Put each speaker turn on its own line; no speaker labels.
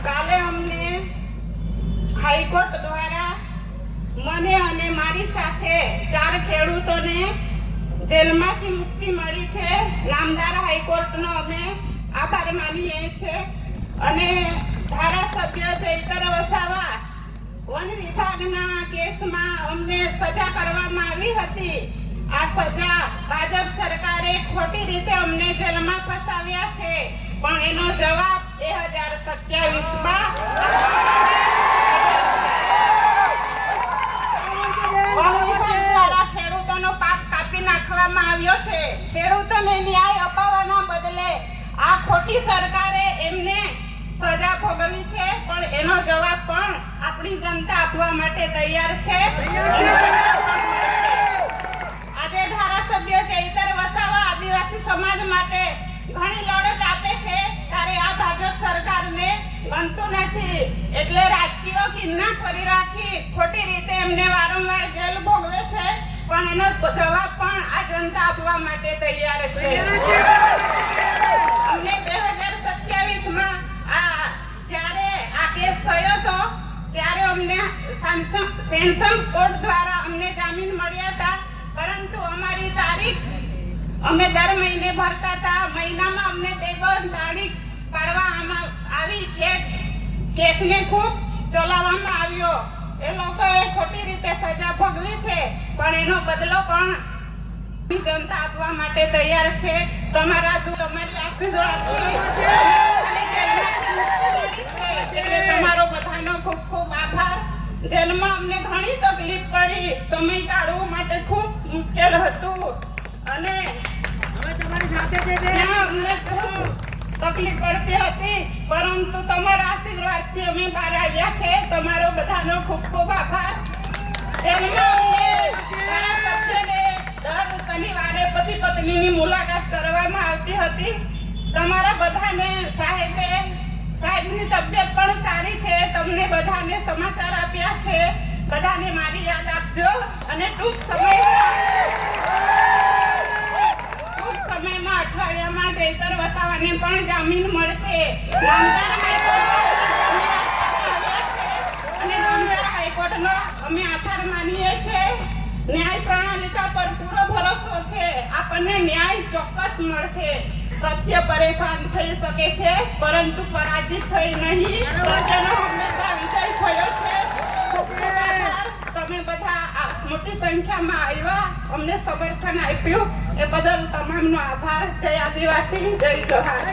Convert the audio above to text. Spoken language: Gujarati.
કાલે અમને હાઈકોર્ટ દ્વારા મને અને મારી સાથે 4 ખેડૂતોને જેલમાંથી મુક્તિ મળી છે. નામદાર હાઈકોર્ટનો અમે આભાર માનીએ છીએ. અને ધારાસભ્ય ચૈતર વસાવા વન વિભાગના કેસમાં અમને સજા કરવામાં આવી હતી. આ સજા ભાજપ સરકારે ખોટી રીતે અમને જેલમાં ફસાવ્યા છે, પણ એનો જવાબ 2027માં ખેડૂતોનો પાક કાપી નાખવામાં આવ્યો છે. ખેડૂતોને ન્યાય અપાવવાના બદલે આ ખોટી સરકારે એમને સજા ભોગવી છે, પણ એનો જવાબ પણ આપણી જનતા આપવા માટે તૈયાર છે. આજે ધારાસભ્ય ચૈતર વસાવા આદિવાસી સમાજ માટે ઘણી લડત આપે છે, ત્યારે આ ભાજપ સરકારને ગમતું નથી. એટલે રાજકીય કિન્ના કરી રાખી ખોટી રીતે એમને વારંવાર જેલ ભોગવે છે, પણ એનો જવાબ પણ આ જનતા આપવા માટે તૈયાર છે. અમને 2027માં જ્યારે આ કેસ થયો હતો ત્યારે અમને સેન્સન કોર્ટ દ્વારા અમને જામીન મળ્યા હતા, પરંતુ અમારી તારીખ અમે દર મહિને ભરતા હતા. મહિનામાં અમને 2 તારીખ પાડવામાં આવી. કેસને ખૂબ ચલાવવામાં આવ્યો. એ લોકોએ ખોટી રીતે સજા ભોગવી છે, પણ એનો બદલો પણ જનતા આપવા માટે તૈયાર છે. તમારી આશીર્વાદથી તમારો બધાનો ખૂબ ખૂબ આભાર. જેલમાં અમને ઘણી તકલીફ પડી, સમય કાઢવા માટે ખૂબ મુશ્કેલ હતું અને તમારી સાથે અમને ખૂબ તકલીફ પડતી હતી, પરંતુ તમારા આશીર્વાદથી અમે બહાર આવ્યા છે. તમારો બધાનો ખૂબ ખૂબ આભાર. જેલમાં અમને ધારાસભ્યને દર શનિવારે પતિ પત્નીની મુલાકાત કરવામાં આવતી હતી. તમારા બધાને સાહેબની તબિયત પણ સારી છે. તમને બધાને સમાચાર આપ્યા છે. બધાને મારી યાદ આપજો અને ટૂંક સમયમાં અઠવાડિયામાં ચૈતર વસાવાને પણ જામીન મળશે. નામદાર હાઈકોર્ટનો અમે આભાર માનીએ છીએ. ન્યાય પ્રણાલિકા પર પૂરો ભરોસો છે. આપણને ન્યાય ચોક્કસ મળશે. સત્ય પરેશાન થઈ શકે છે, પરંતુ પરાજિત થઈ નહીં. સત્યનો હંમેશા વિજય થયો છે. તમે બધા મોટી સંખ્યામાં આવ્યા, અમને સમર્થન આપ્યું, એ બદલ તમામનો આભાર. જય આદિવાસી, જય જોહાર.